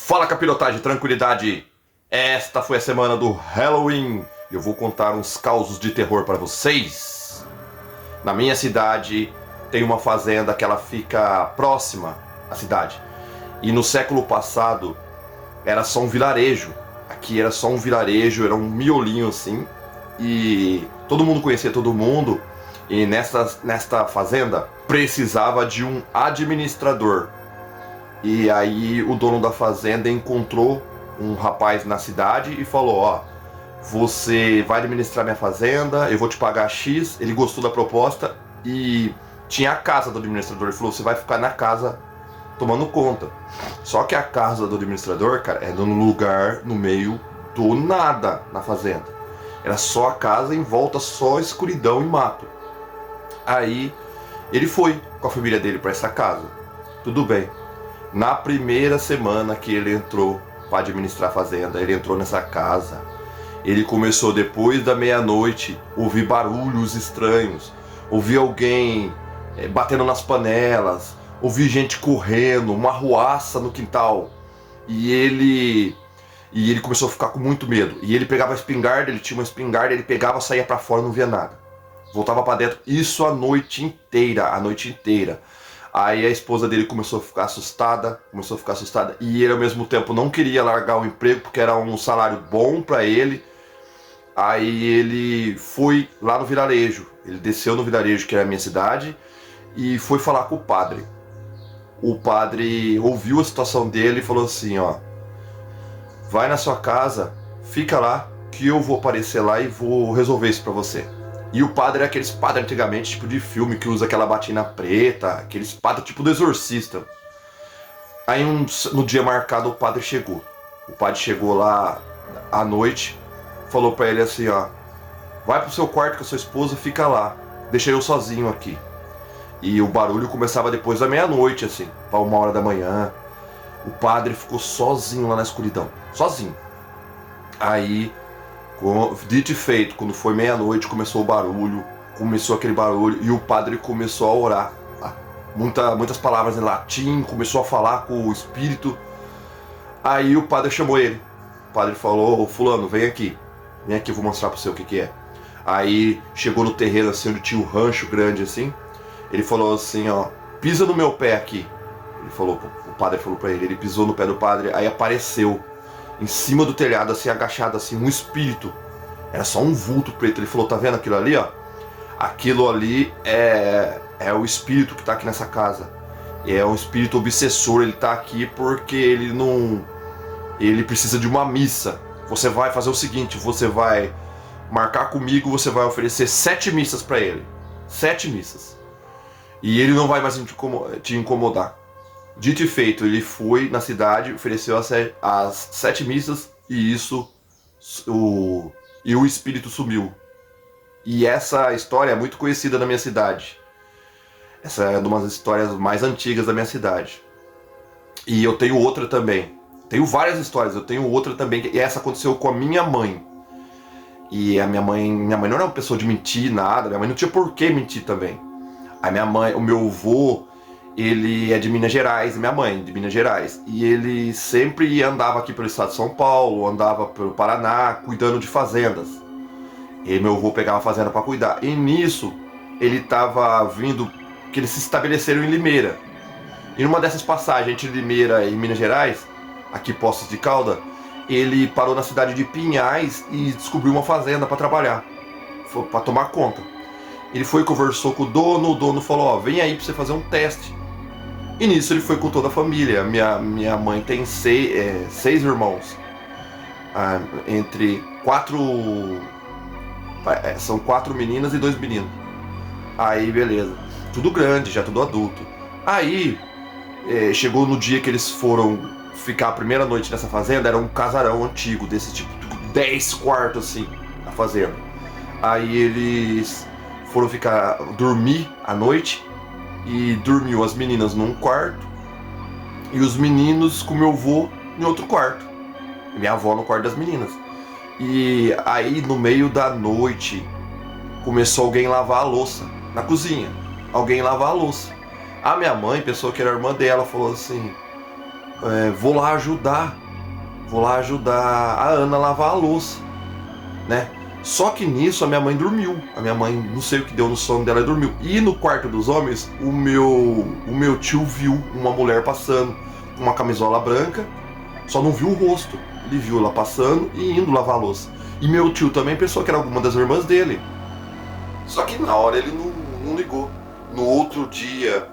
Fala, capirotagem, tranquilidade. Esta foi a semana do Halloween e eu vou contar uns causos de terror para vocês. Na minha cidade tem uma fazenda que ela fica próxima à cidade. E no século passado era só um vilarejo. Aqui era só um vilarejo, era um miolinho assim. E todo mundo conhecia todo mundo. E nesta fazenda precisava de um administrador. E aí o dono da fazenda encontrou um rapaz na cidade e falou: ó, você vai administrar minha fazenda, eu vou te pagar X. Ele gostou da proposta e tinha a casa do administrador. Ele falou: você vai ficar na casa tomando conta. Só que a casa do administrador, cara, é num lugar no meio do nada na fazenda. Era só a casa, em volta só escuridão e mato. Aí ele foi com a família dele para essa casa. Tudo bem. Na primeira semana que ele entrou para administrar a fazenda, ele entrou nessa casa. Ele começou depois da meia-noite ouvir barulhos estranhos, ouvir alguém batendo nas panelas, ouvir gente correndo, uma arruaça no quintal. E ele começou a ficar com muito medo. E ele pegava a espingarda, ele tinha uma espingarda, ele pegava, saía para fora, não via nada. Voltava para dentro, isso a noite inteira. Aí a esposa dele começou a ficar assustada, e ele ao mesmo tempo não queria largar o emprego porque era um salário bom para ele. Aí ele foi lá no vilarejo, ele desceu no vilarejo que era a minha cidade e foi falar com o padre. O padre ouviu a situação dele e falou assim: ó, vai na sua casa, fica lá que eu vou aparecer lá e vou resolver isso para você. E o padre era aqueles padres antigamente, tipo de filme, que usa aquela batina preta, aqueles padres tipo do exorcista. Aí no dia marcado o padre chegou. O padre chegou lá à noite, falou pra ele assim: ó, vai pro seu quarto com a sua esposa, fica lá, deixa eu sozinho aqui. E o barulho começava depois da meia-noite, assim, pra 1h da manhã. O padre ficou sozinho lá na escuridão, sozinho. Aí, dito e feito, quando foi meia-noite, começou aquele barulho e o padre começou a orar. Muitas palavras em latim, começou a falar com o espírito. Aí o padre chamou ele. O padre falou: fulano, vem aqui, eu vou mostrar pra você o que é. Aí chegou no terreno assim, onde tinha um rancho grande assim. Ele falou assim: ó, pisa no meu pé aqui. O padre falou pra ele, ele pisou no pé do padre, aí apareceu em cima do telhado, assim, agachado, assim, um espírito. Era só um vulto preto. Ele falou: tá vendo aquilo ali, ó? Aquilo ali é o espírito que tá aqui nessa casa. É um espírito obsessor. Ele tá aqui porque ele precisa de uma missa. Você vai fazer o seguinte: você vai marcar comigo, você vai oferecer 7 missas pra ele. 7 missas. E ele não vai mais te incomodar. Dito e feito, ele foi na cidade, ofereceu as 7 missas e o espírito sumiu. E essa história é muito conhecida na minha cidade. Essa é uma das histórias mais antigas da minha cidade. E eu tenho outra também. Tenho várias histórias, eu tenho outra também, e essa aconteceu com a minha mãe. E a minha mãe não era uma pessoa de mentir, nada, minha mãe não tinha por que mentir também. O meu avô, ele é de Minas Gerais, minha mãe de Minas Gerais. E ele sempre andava aqui pelo estado de São Paulo, andava pelo Paraná, cuidando de fazendas. E meu avô pegava a fazenda para cuidar. E nisso, ele estava vindo, que eles se estabeleceram em Limeira. E numa dessas passagens entre Limeira e Minas Gerais, aqui Poços de Caldas, ele parou na cidade de Pinhais e descobriu uma fazenda para trabalhar, para tomar conta. Ele foi e conversou com o dono falou: ó, vem aí para você fazer um teste. E nisso ele foi com toda a família. Minha mãe tem 6 irmãos. Entre 4... são 4 meninas e 2 meninos. Aí beleza. Tudo grande, já tudo adulto. Aí chegou no dia que eles foram ficar a primeira noite nessa fazenda. Era um casarão antigo, desse tipo 10 quartos assim, na fazenda. Aí eles foram dormir à noite. E dormiu as meninas num quarto e os meninos com meu avô em outro quarto. E minha avó no quarto das meninas. E aí no meio da noite começou alguém a lavar a louça na cozinha. A minha mãe pensou que era a irmã dela, falou assim: vou lá ajudar a Ana a lavar a louça, né? Só que nisso a minha mãe dormiu. A minha mãe, não sei o que deu no sono dela, e dormiu. E no quarto dos homens, o meu tio viu uma mulher passando com uma camisola branca, só não viu o rosto. Ele viu ela passando e indo lavar a louça. E meu tio também pensou que era alguma das irmãs dele. Só que na hora ele não ligou. No outro dia,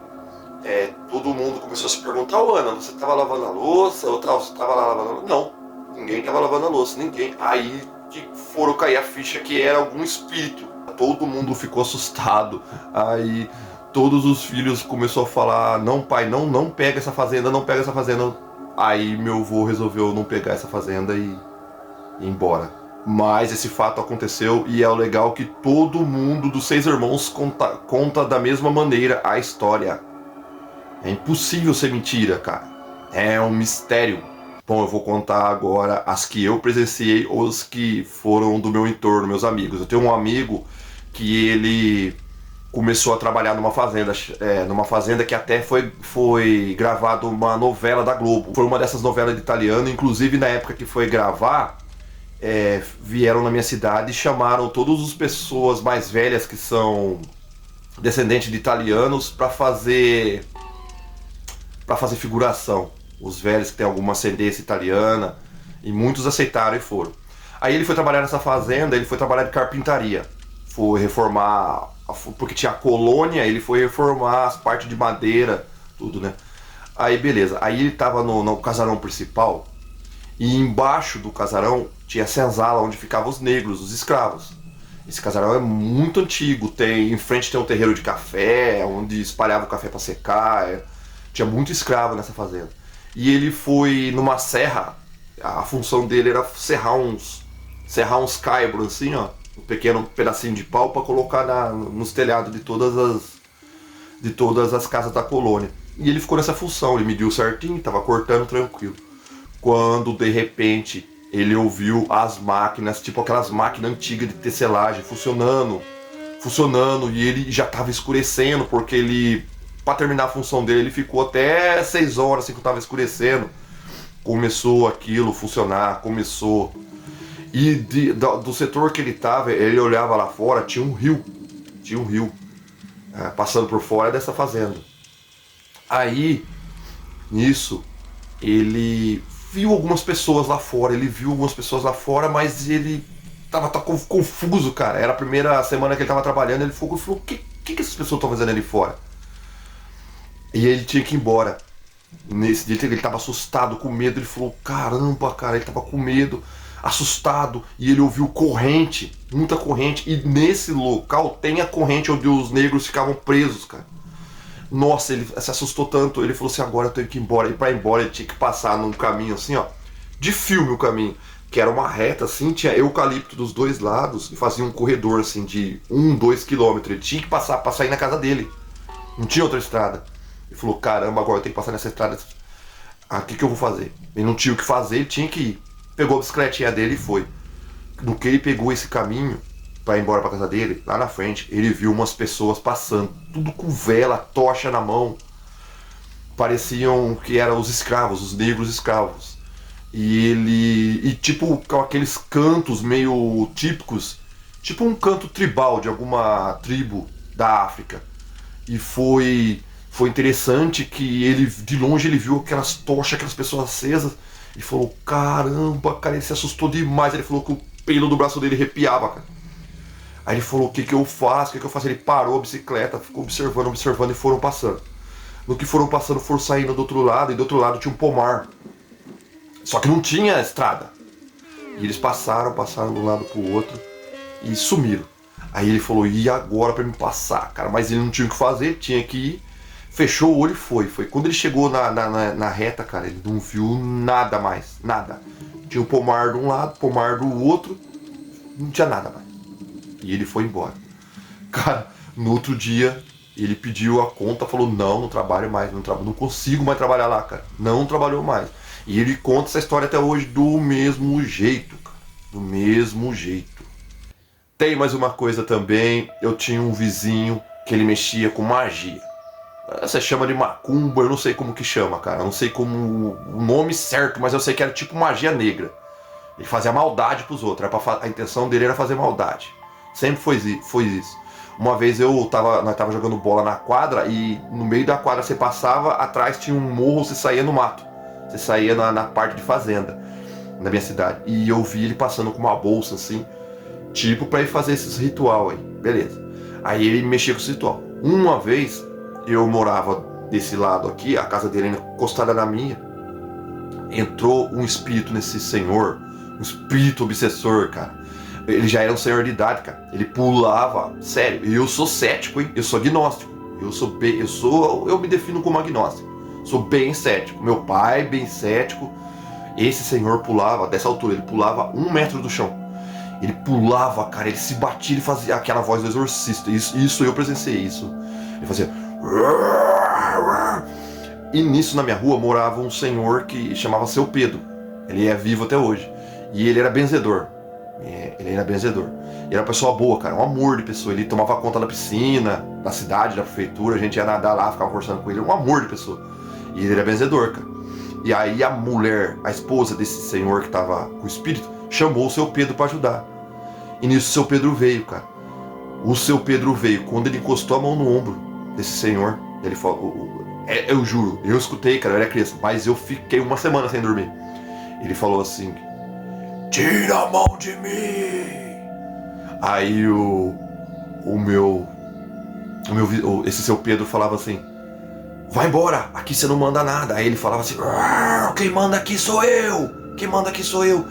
todo mundo começou a se perguntar: ô Ana, você estava lavando a louça? Ou você estava lá lavando a louça? Não, ninguém estava lavando a louça, ninguém. Aí que foram cair a ficha que era algum espírito. Todo mundo ficou assustado. Aí todos os filhos começaram a falar: não pai, não pega essa fazenda, não pega essa fazenda. Aí meu avô resolveu não pegar essa fazenda e ir embora. Mas esse fato aconteceu e é o legal que todo mundo dos 6 irmãos conta da mesma maneira a história. É impossível ser mentira, cara. É um mistério. Bom, eu vou contar agora as que eu presenciei ou as que foram do meu entorno, meus amigos. Eu tenho um amigo que ele começou a trabalhar numa fazenda que até foi gravado uma novela da Globo. Foi uma dessas novelas de italiano, inclusive na época que foi gravar, vieram na minha cidade e chamaram todas as pessoas mais velhas que são descendentes de italianos para fazer figuração. Os velhos que têm alguma ascendência italiana, e muitos aceitaram e foram. Aí ele foi trabalhar nessa fazenda, ele foi trabalhar de carpintaria. Foi reformar, porque tinha a colônia, ele foi reformar as partes de madeira, tudo, né? Aí beleza, aí ele tava no casarão principal, e embaixo do casarão tinha a senzala onde ficavam os negros, os escravos. Esse casarão é muito antigo, em frente tem um terreiro de café, onde espalhava o café para secar, tinha muito escravo nessa fazenda. E ele foi numa serra, a função dele era serrar uns caibros assim, ó, um pequeno pedacinho de pau para colocar nos telhados de todas as casas da colônia. E ele ficou nessa função, ele mediu certinho, estava cortando tranquilo. Quando de repente ele ouviu as máquinas, tipo aquelas máquinas antigas de tecelagem funcionando, e ele já estava escurecendo, porque ele, para terminar a função dele, ele ficou até 6 horas assim que estava escurecendo. Começou aquilo a funcionar, E do setor que ele estava, ele olhava lá fora, tinha um rio, passando por fora dessa fazenda. Aí, nisso, ele viu algumas pessoas lá fora, mas ele tava confuso, cara. Era a primeira semana que ele tava trabalhando, ele falou: o que essas pessoas estão fazendo ali fora? E ele tinha que ir embora. Nesse dia ele tava assustado, com medo, ele falou: caramba, cara, ele tava com medo, assustado, e ele ouviu corrente, muita corrente, e nesse local tem a corrente onde os negros ficavam presos, cara. Nossa, ele se assustou tanto, ele falou assim: agora eu tenho que ir embora. E pra ir embora ele tinha que passar num caminho assim, ó, de filme o caminho, que era uma reta assim, tinha eucalipto dos dois lados, e fazia um corredor assim de 2 quilômetros. Ele tinha que passar pra sair na casa dele, não tinha outra estrada. Ele falou: caramba, agora eu tenho que passar nessa estrada, o que eu vou fazer? Ele não tinha o que fazer, ele tinha que ir. Pegou a bicicletinha dele e foi. No que ele pegou esse caminho para ir embora para casa dele, lá na frente, ele viu umas pessoas passando, tudo com vela, tocha na mão. Pareciam que eram os escravos, os negros escravos. E tipo, com aqueles cantos meio típicos, tipo um canto tribal de alguma tribo da África. E foi interessante que ele, de longe, ele viu aquelas tochas, aquelas pessoas acesas. Ele falou: caramba, cara, ele se assustou demais. Ele falou que o pelo do braço dele arrepiava, cara. Aí ele falou: o que eu faço? Ele parou a bicicleta, ficou observando e foram passando. No que foram passando, foram saindo do outro lado, e do outro lado tinha um pomar. Só que não tinha estrada. E eles passaram de um lado pro outro e sumiram. Aí ele falou: e agora pra me passar, cara? Mas ele não tinha o que fazer, tinha que ir. Fechou o olho e foi. Quando ele chegou na reta, cara, ele não viu nada mais, nada. Tinha o pomar de um lado, pomar do outro, não tinha nada mais. E ele foi embora. Cara, no outro dia, ele pediu a conta, falou: não trabalho mais, não consigo mais trabalhar lá, cara. Não trabalhou mais. E ele conta essa história até hoje do mesmo jeito, cara. Do mesmo jeito. Tem mais uma coisa também, eu tinha um vizinho que ele mexia com magia. Você chama de macumba, eu não sei como que chama, cara. Eu não sei como o nome certo, mas eu sei que era tipo magia negra. Ele fazia maldade pros outros. A intenção dele era fazer maldade. Sempre foi isso. Uma vez nós tava jogando bola na quadra e no meio da quadra você passava, atrás tinha um morro, você saía no mato. Você saía na parte de fazenda, na minha cidade. E eu vi ele passando com uma bolsa assim, tipo pra ele fazer esses ritual aí. Beleza. Aí ele mexia com esse ritual. Uma vez, eu morava desse lado aqui, a casa dele encostada na minha. Entrou um espírito nesse senhor, um espírito obsessor, cara. Ele já era um senhor de idade, cara. Ele pulava, sério. E eu sou cético, hein? Eu sou agnóstico. Eu me defino como agnóstico. Sou bem cético. Meu pai, bem cético. Esse senhor pulava, dessa altura, ele pulava 1 metro do chão. Ele pulava, cara, ele se batia, ele fazia aquela voz do exorcista. Isso eu presenciei isso. Ele fazia. E nisso, na minha rua, morava um senhor que chamava Seu Pedro. Ele é vivo até hoje. E ele era benzedor. Ele era benzedor. Ele era uma pessoa boa, cara, um amor de pessoa. Ele tomava conta da piscina, da cidade, da prefeitura. A gente ia nadar lá, ficava conversando com ele. Um amor de pessoa. E ele era benzedor, cara. E aí a mulher, a esposa desse senhor que tava com o espírito, chamou o Seu Pedro pra ajudar. E nisso o Seu Pedro veio, cara. O Seu Pedro veio. Quando ele encostou a mão no ombro desse senhor, ele falou... Eu juro, eu escutei, cara, eu era criança, mas eu fiquei 1 semana sem dormir. Ele falou assim: tira a mão de mim! Aí esse Seu Pedro falava assim: vai embora, aqui você não manda nada. Aí ele falava assim: quem manda aqui sou eu! Quem manda aqui sou eu!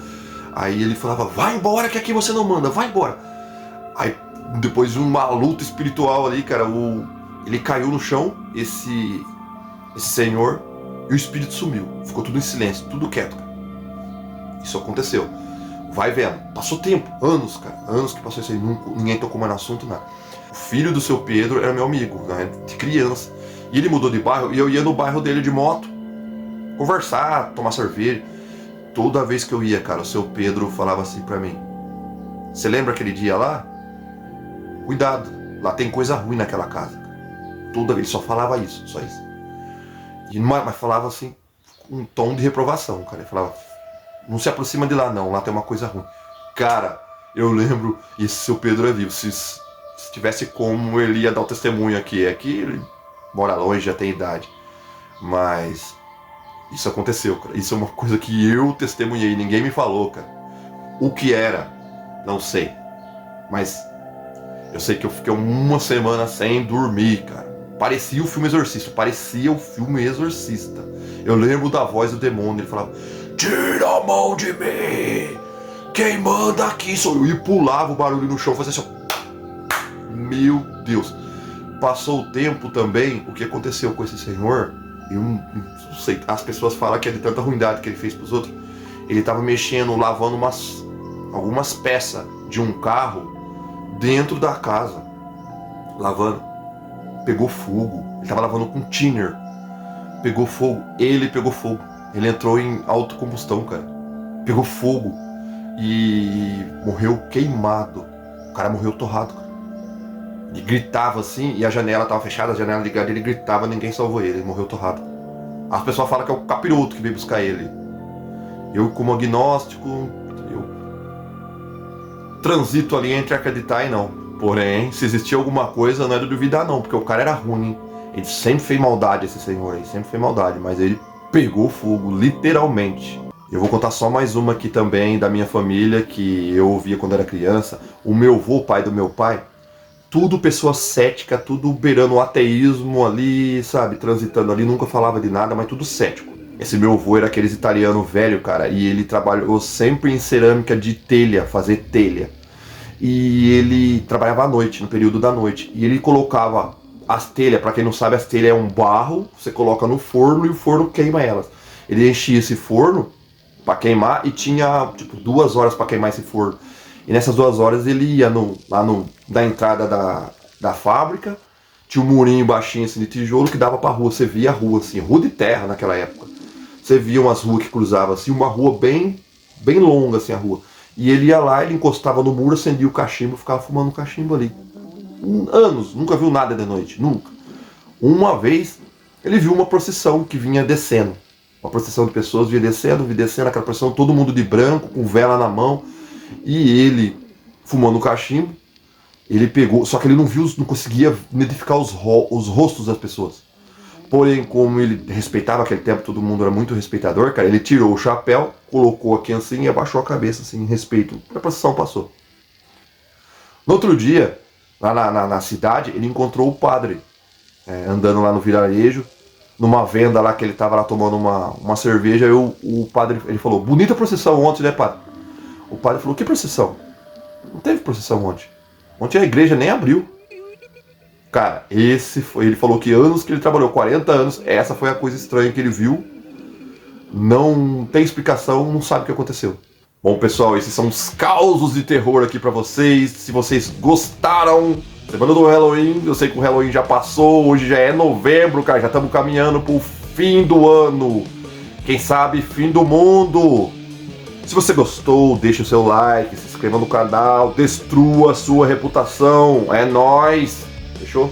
Aí ele falava: vai embora que aqui você não manda, vai embora! Aí depois de uma luta espiritual ali, cara, ele caiu no chão, esse senhor, e o espírito sumiu. Ficou tudo em silêncio, tudo quieto, cara. Isso aconteceu. Vai vendo. Passou tempo, anos, cara. Anos que passou isso aí, ninguém tocou mais no assunto, nada. O filho do Seu Pedro era meu amigo, né, de criança. E ele mudou de bairro, e eu ia no bairro dele de moto, conversar, tomar cerveja. Toda vez que eu ia, cara, o Seu Pedro falava assim pra mim: você lembra aquele dia lá? Cuidado, lá tem coisa ruim naquela casa. Toda vez, ele só falava isso, só isso. Mas falava assim, com um tom de reprovação, cara. Ele falava: não se aproxima de lá não, lá tem uma coisa ruim. Cara, eu lembro, e esse Seu Pedro é vivo, se tivesse como, ele ia dar o testemunho aqui. É que ele mora longe, já tem idade. Mas isso aconteceu, cara. Isso é uma coisa que eu testemunhei, ninguém me falou, cara. O que era, não sei. Mas eu sei que eu fiquei 1 semana sem dormir, cara. Parecia o filme Exorcista, Eu lembro da voz do demônio, ele falava: tira a mão de mim! Quem manda aqui sou eu! E pulava o barulho no chão, fazia assim, ó. Meu Deus! Passou o tempo também, o que aconteceu com esse senhor, eu não sei, as pessoas falam que é de tanta ruindade que ele fez pros outros. Ele tava mexendo, lavando algumas peças de um carro dentro da casa, lavando. Pegou fogo. Ele tava lavando com thinner. Pegou fogo. Ele pegou fogo. Ele entrou em autocombustão, cara. Pegou fogo. E morreu queimado. O cara morreu torrado, cara. Ele gritava assim, e a janela tava fechada, a janela ligada, ele gritava, ninguém salvou ele. Ele morreu torrado. As pessoas falam que é o capiroto que veio buscar ele. Eu, como agnóstico, eu transito ali entre acreditar e não. Porém, se existia alguma coisa, não é de duvidar não, porque o cara era ruim. Ele sempre fez maldade, esse senhor aí, sempre fez maldade, mas ele pegou fogo, literalmente. Eu vou contar só mais uma aqui também, da minha família, que eu ouvia quando era criança. O meu avô, o pai do meu pai, tudo pessoa cética, tudo beirando o ateísmo ali, sabe, transitando ali, nunca falava de nada, mas tudo cético. Esse meu avô era aqueles italiano velho, cara, e ele trabalhou sempre em cerâmica de telha, fazer telha. E ele trabalhava à noite, no período da noite. E ele colocava as telhas, pra quem não sabe, as telhas é um barro, você coloca no forno e o forno queima elas. Ele enchia esse forno pra queimar e tinha, tipo, 2 horas pra queimar esse forno. E nessas 2 horas ele ia na entrada da fábrica, tinha um murinho baixinho assim de tijolo que dava pra rua. Você via a rua assim, rua de terra naquela época. Você via umas ruas que cruzavam assim, uma rua bem longa assim a rua. E ele ia lá, ele encostava no muro, acendia o cachimbo, ficava fumando o cachimbo ali. Anos, nunca viu nada de noite, nunca. Uma vez, ele viu uma procissão que vinha descendo. Uma procissão de pessoas vinha descendo, aquela procissão, todo mundo de branco, com vela na mão. E ele, fumando cachimbo, ele pegou, só que ele não conseguia identificar os rostos das pessoas. Porém, como ele respeitava aquele tempo, todo mundo era muito respeitador, cara, ele tirou o chapéu, colocou aqui assim e abaixou a cabeça, assim, em respeito. A procissão passou. No outro dia, lá na cidade, ele encontrou o padre, andando lá no vilarejo, numa venda lá que ele estava lá tomando uma cerveja, e o padre, ele falou, bonita procissão ontem, né, padre? O padre falou, que procissão? Não teve procissão ontem. Ontem a igreja nem abriu. Cara, ele falou que anos que ele trabalhou, 40 anos, essa foi a coisa estranha que ele viu. Não tem explicação, não sabe o que aconteceu. Bom, pessoal, esses são os causos de terror aqui pra vocês. Se vocês gostaram, semana do Halloween, eu sei que o Halloween já passou, hoje já é novembro, cara, já estamos caminhando pro fim do ano. Quem sabe, fim do mundo. Se você gostou, deixe o seu like, se inscreva no canal, destrua a sua reputação. É nóis! Fechou?